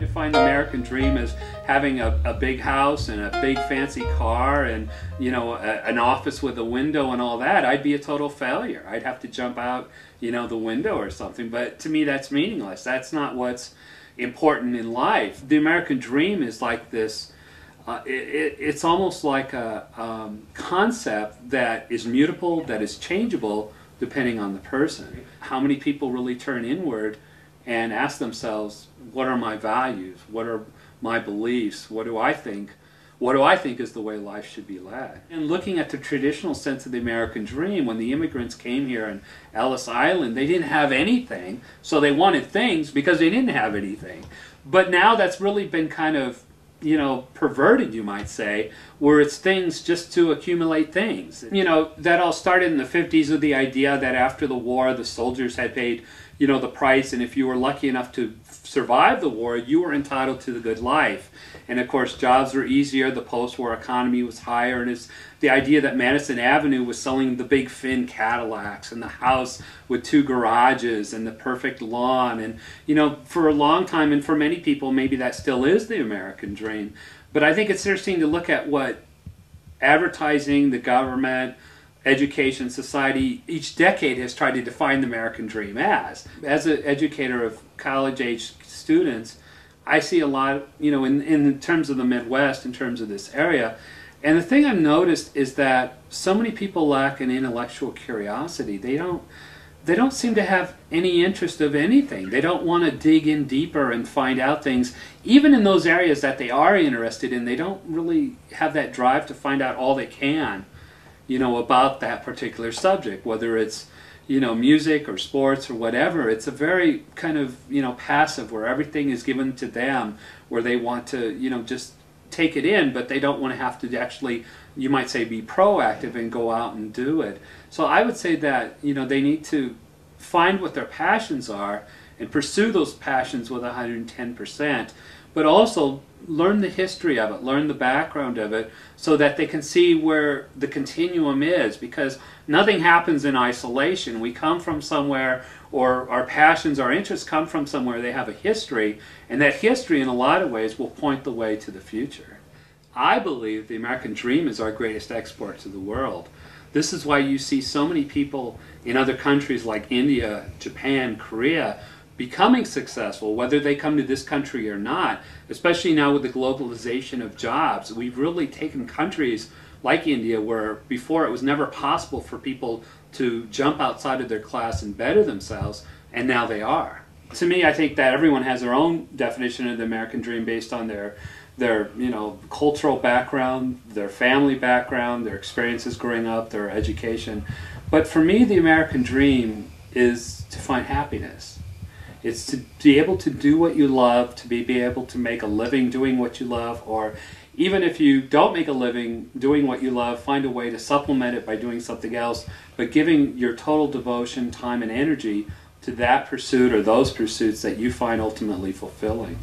define the American dream as having a big house and a big fancy car and, you know, an office with a window and all that. I'd be a total failure. I'd have to jump out, you know, the window or something. But to me, that's meaningless. That's not what's important in life. The American dream is like this. It's almost like a concept that is mutable, that is changeable depending on the person. How many people really turn inward and ask themselves, what are my values? What are my beliefs? What do I think? What do I think is the way life should be led? And looking at the traditional sense of the American dream, when the immigrants came here on Ellis Island, they didn't have anything, so they wanted things because they didn't have anything. But now that's really been kind of, you know, perverted, you might say, where it's things just to accumulate things. You know, that all started in the 50s with the idea that after the war, the soldiers had paid, you know, the price, and if you were lucky enough to survive the war, you were entitled to the good life. And of course, jobs were easier, the post-war economy was higher, and it's the idea that Madison Avenue was selling the big fin Cadillacs and the house with 2 garages and the perfect lawn. And, you know, for a long time, and for many people, maybe that still is the American dream. But I think it's interesting to look at what advertising, the government, education, society, each decade has tried to define the American dream as. As an educator of college-age students, I see a lot, you know, in terms of the Midwest, in terms of this area. And the thing I've noticed is that so many people lack an intellectual curiosity. They don't seem to have any interest of anything. They don't want to dig in deeper and find out things. Even in those areas that they are interested in, they don't really have that drive to find out all they can, you know, about that particular subject, whether it's, you know, music or sports or whatever. It's a very kind of, you know, passive, where everything is given to them, where they want to, you know, just take it in, but they don't want to have to actually, you might say, be proactive and go out and do it. So I would say that, you know, they need to find what their passions are and pursue those passions with 110%, but also learn the history of it, learn the background of it, so that they can see where the continuum is, because nothing happens in isolation. We come from somewhere, or our passions, our interests come from somewhere. They have a history, and that history in a lot of ways will point the way to the future. I believe the American dream is our greatest export to the world. This is why you see so many people in other countries like India, Japan, Korea, becoming successful, whether they come to this country or not, especially now with the globalization of jobs. We've really taken countries like India, where before it was never possible for people to jump outside of their class and better themselves, and now they are. To me, I think that everyone has their own definition of the American dream based on their you know, cultural background, their family background, their experiences growing up, their education. But for me, the American dream is to find happiness. It's to be able to do what you love, to be able to make a living doing what you love, or even if you don't make a living doing what you love, find a way to supplement it by doing something else, but giving your total devotion, time, and energy to that pursuit or those pursuits that you find ultimately fulfilling.